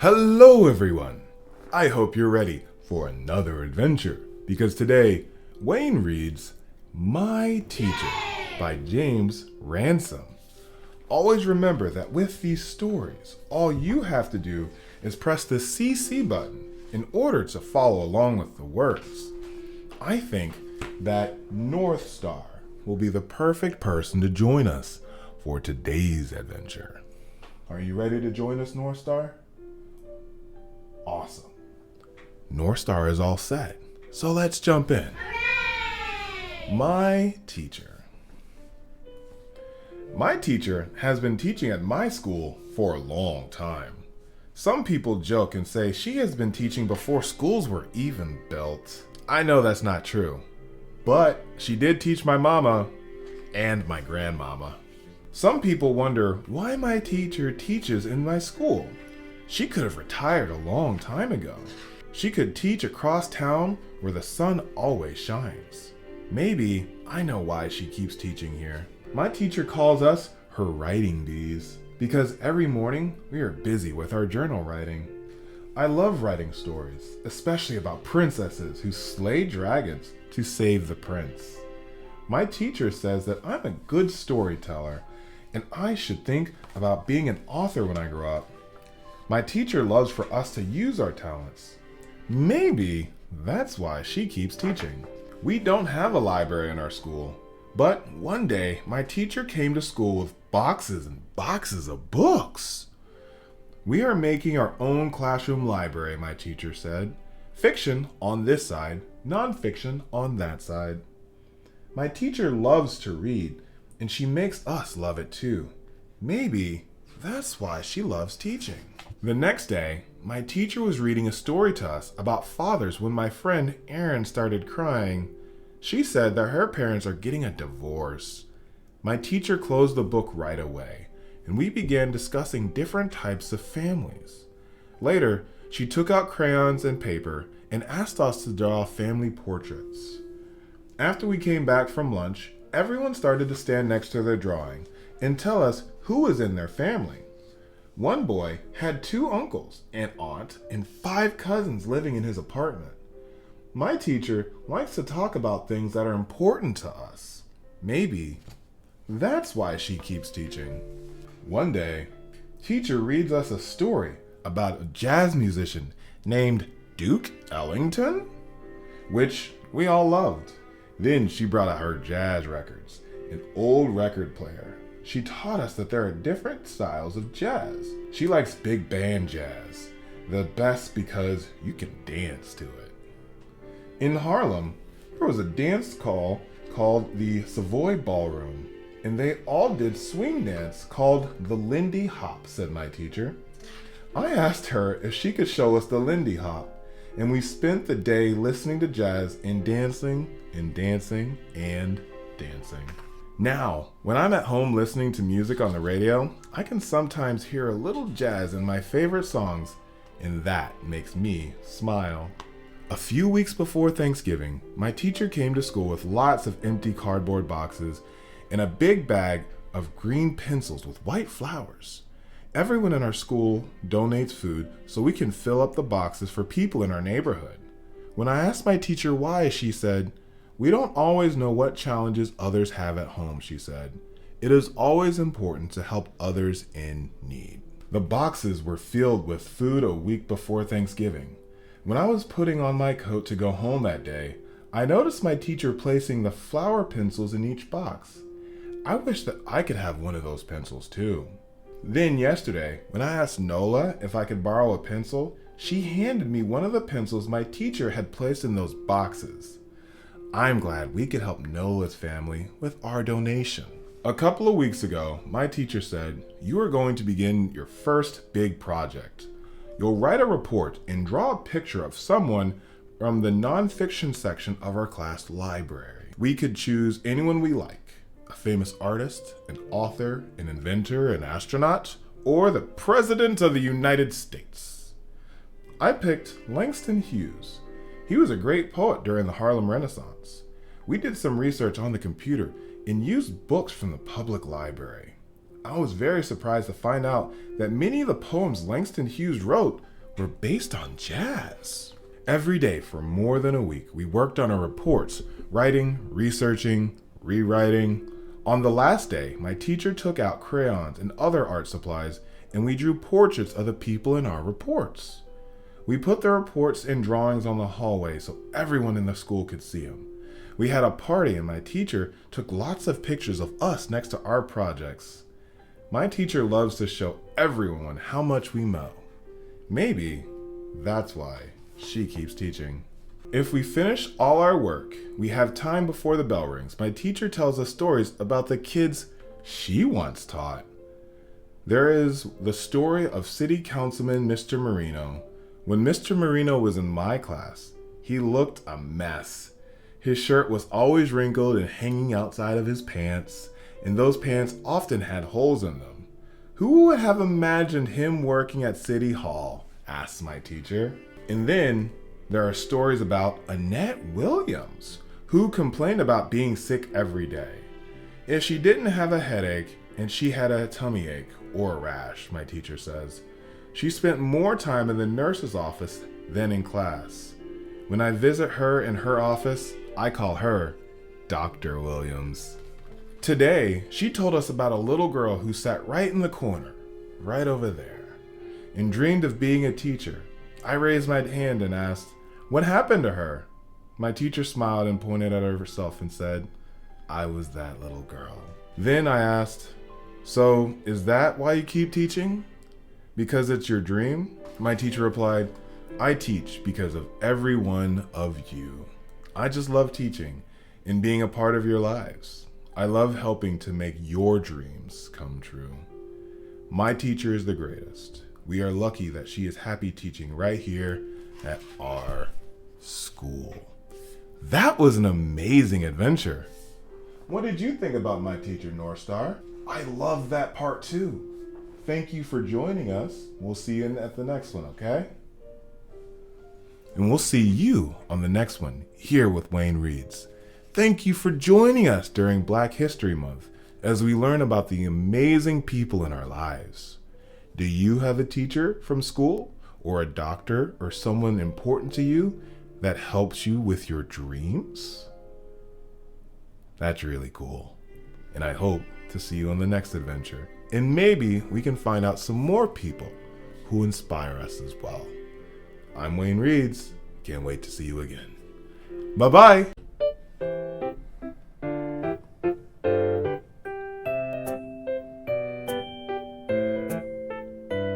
Hello everyone! I hope you're ready for another adventure because today Wayne reads My Teacher by James Ransom. Always remember that with these stories, all you have to do is press the CC button in order to follow along with the words. I think that North Star will be the perfect person to join us for today's adventure. Are you ready to join us, North Star? Awesome. North Star is all set, so let's jump in. My teacher. My teacher has been teaching at my school for a long time. Some people joke and say she has been teaching before schools were even built. I know that's not true, but she did teach my mama and my grandmama. Some people wonder why my teacher teaches in my school. She could have retired a long time ago. She could teach across town where the sun always shines. Maybe I know why she keeps teaching here. My teacher calls us her writing bees because every morning we are busy with our journal writing. I love writing stories, especially about princesses who slay dragons to save the prince. My teacher says that I'm a good storyteller and I should think about being an author when I grow up. My teacher loves for us to use our talents. Maybe that's why she keeps teaching. We don't have a library in our school, but one day my teacher came to school with boxes and boxes of books. We are making our own classroom library, my teacher said. Fiction on this side, nonfiction on that side. My teacher loves to read, and she makes us love it too. Maybe that's why she loves teaching. The next day, my teacher was reading a story to us about fathers when my friend Erin started crying. She said that her parents are getting a divorce. My teacher closed the book right away, and we began discussing different types of families. Later, she took out crayons and paper and asked us to draw family portraits. After we came back from lunch, everyone started to stand next to their drawing and tell us who was in their family. One boy had 2 uncles, an aunt, and 5 cousins living in his apartment. My teacher likes to talk about things that are important to us. Maybe that's why she keeps teaching. One day, teacher reads us a story about a jazz musician named Duke Ellington, which we all loved. Then she brought out her jazz records, an old record player. She taught us that there are different styles of jazz. She likes big band jazz, the best because you can dance to it. In Harlem, there was a dance called the Savoy Ballroom, and they all did swing dance called the Lindy Hop, said my teacher. I asked her if she could show us the Lindy Hop, and we spent the day listening to jazz and dancing and dancing and dancing. Now, when I'm at home listening to music on the radio, I can sometimes hear a little jazz in my favorite songs, and that makes me smile. A few weeks before Thanksgiving, my teacher came to school with lots of empty cardboard boxes and a big bag of green pencils with white flowers. Everyone in our school donates food so we can fill up the boxes for people in our neighborhood. When I asked my teacher why, she said, "We don't always know what challenges others have at home," she said. "It is always important to help others in need." The boxes were filled with food a week before Thanksgiving. When I was putting on my coat to go home that day, I noticed my teacher placing the flower pencils in each box. I wish that I could have one of those pencils too. Then yesterday, when I asked Nola if I could borrow a pencil, she handed me one of the pencils my teacher had placed in those boxes. I'm glad we could help Nola's family with our donation. A couple of weeks ago, my teacher said, "You are going to begin your first big project. You'll write a report and draw a picture of someone from the nonfiction section of our class library. We could choose anyone we like, a famous artist, an author, an inventor, an astronaut, or the President of the United States." I picked Langston Hughes. He was a great poet during the Harlem Renaissance. We did some research on the computer and used books from the public library. I was very surprised to find out that many of the poems Langston Hughes wrote were based on jazz. Every day for more than a week, we worked on our reports, writing, researching, rewriting. On the last day, my teacher took out crayons and other art supplies, and we drew portraits of the people in our reports. We put the reports and drawings on the hallway so everyone in the school could see them. We had a party and my teacher took lots of pictures of us next to our projects. My teacher loves to show everyone how much we know. Maybe that's why she keeps teaching. If we finish all our work, we have time before the bell rings. My teacher tells us stories about the kids she once taught. There is the story of City Councilman Mr. Marino. When Mr. Marino was in my class, he looked a mess. His shirt was always wrinkled and hanging outside of his pants, and those pants often had holes in them. Who would have imagined him working at City Hall? Asked my teacher. And then there are stories about Annette Williams, who complained about being sick every day. If she didn't have a headache and she had a tummy ache or a rash, my teacher says, she spent more time in the nurse's office than in class. When I visit her in her office, I call her Dr. Williams. Today, she told us about a little girl who sat right in the corner, right over there, and dreamed of being a teacher. I raised my hand and asked, "What happened to her?" My teacher smiled and pointed at herself and said, "I was that little girl." Then I asked, "So, is that why you keep teaching? Because it's your dream?" My teacher replied, "I teach because of every one of you. I just love teaching and being a part of your lives. I love helping to make your dreams come true. My teacher is the greatest. We are lucky that she is happy teaching right here at our school." That was an amazing adventure. What did you think about my teacher, North Star? I love that part too. Thank you for joining us. We'll see you at the next one, okay? And we'll see you on the next one here with Wayne Reads. Thank you for joining us during Black History Month as we learn about the amazing people in our lives. Do you have a teacher from school or a doctor or someone important to you that helps you with your dreams? That's really cool. And I hope to see you on the next adventure. And maybe we can find out some more people who inspire us as well. I'm Wayne Reads. Can't wait to see you again. Bye-bye.